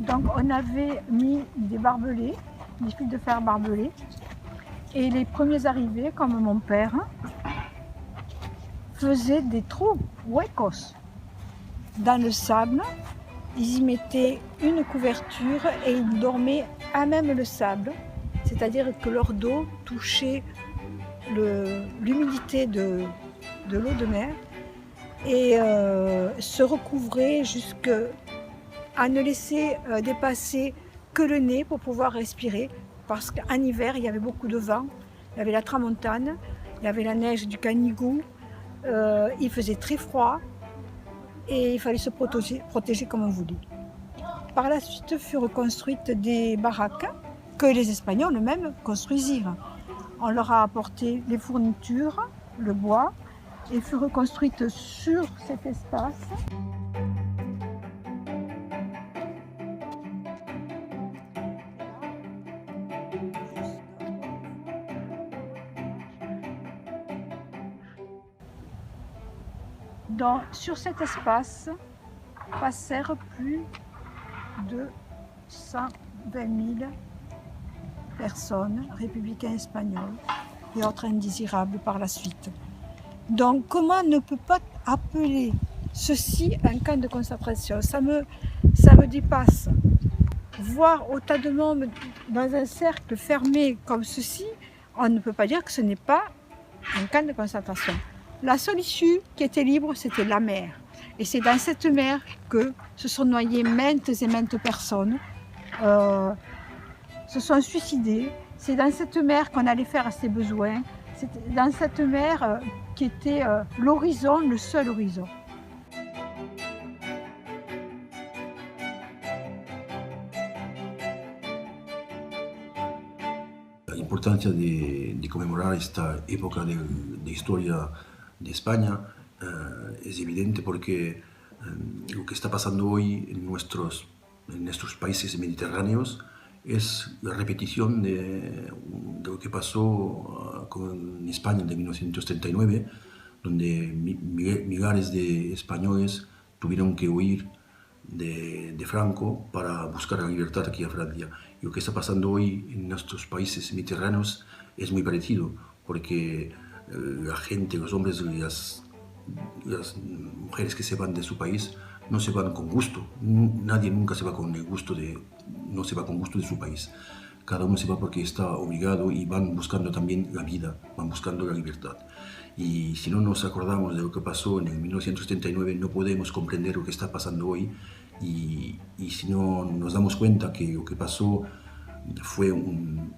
Donc on avait mis des barbelés, des fils de fer barbelés. Et les premiers arrivés, comme mon père, faisaient des trous, huecos, dans le sable. Ils y mettaient une couverture et ils dormaient à même le sable. C'est-à-dire que leur dos touchait l'humidité de l'eau de mer et se recouvrait jusqu'à ne laisser dépasser que le nez pour pouvoir respirer. Parce qu'en hiver, il y avait beaucoup de vent, il y avait la tramontane, il y avait la neige du Canigou, il faisait très froid et il fallait se protéger comme on voulait. Par la suite furent construites des baraques que les Espagnols eux-mêmes construisirent. On leur a apporté les fournitures, le bois, et furent construites sur cet espace. Sur cet espace passèrent plus de 120 000 personnes, républicains espagnols et autres indésirables par la suite. Donc comment ne peut pas appeler ceci un camp de concentration? Ça me dépasse. Voir autant de monde dans un cercle fermé comme ceci, on ne peut pas dire que ce n'est pas un camp de concentration. La seule issue qui était libre, c'était la mer. Et c'est dans cette mer que se sont noyées maintes et maintes personnes, se sont suicidées. C'est dans cette mer qu'on allait faire ses besoins. C'est dans cette mer qui était l'horizon, le seul horizon. La importancia de conmemorar esta época de historia de España es evidente porque lo que está pasando hoy en nuestros países mediterráneos es la repetición de lo que pasó con España de 1939, donde millares de españoles tuvieron que huir de Franco para buscar la libertad aquí a Francia. Y lo que está pasando hoy en nuestros países mediterráneos es muy parecido, porque la gente, los hombres y las mujeres que se van de su país no se van con gusto. Nadie nunca se va con gusto de su país. Cada uno se va porque está obligado y van buscando también la vida, van buscando la libertad. Y si no nos acordamos de lo que pasó en el 1979, no podemos comprender lo que está pasando hoy. Y si no nos damos cuenta que lo que pasó fue un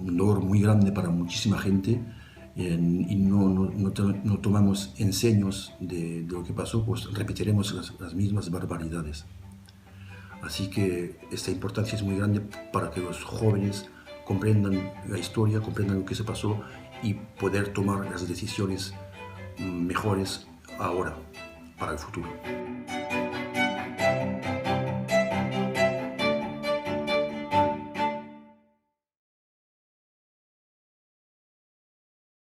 dolor muy grande para muchísima gente, y no tomamos enseños de lo que pasó, pues repetiremos las mismas barbaridades. Así que esta importancia es muy grande para que los jóvenes comprendan la historia, comprendan lo que se pasó y poder tomar las decisiones mejores ahora, para el futuro.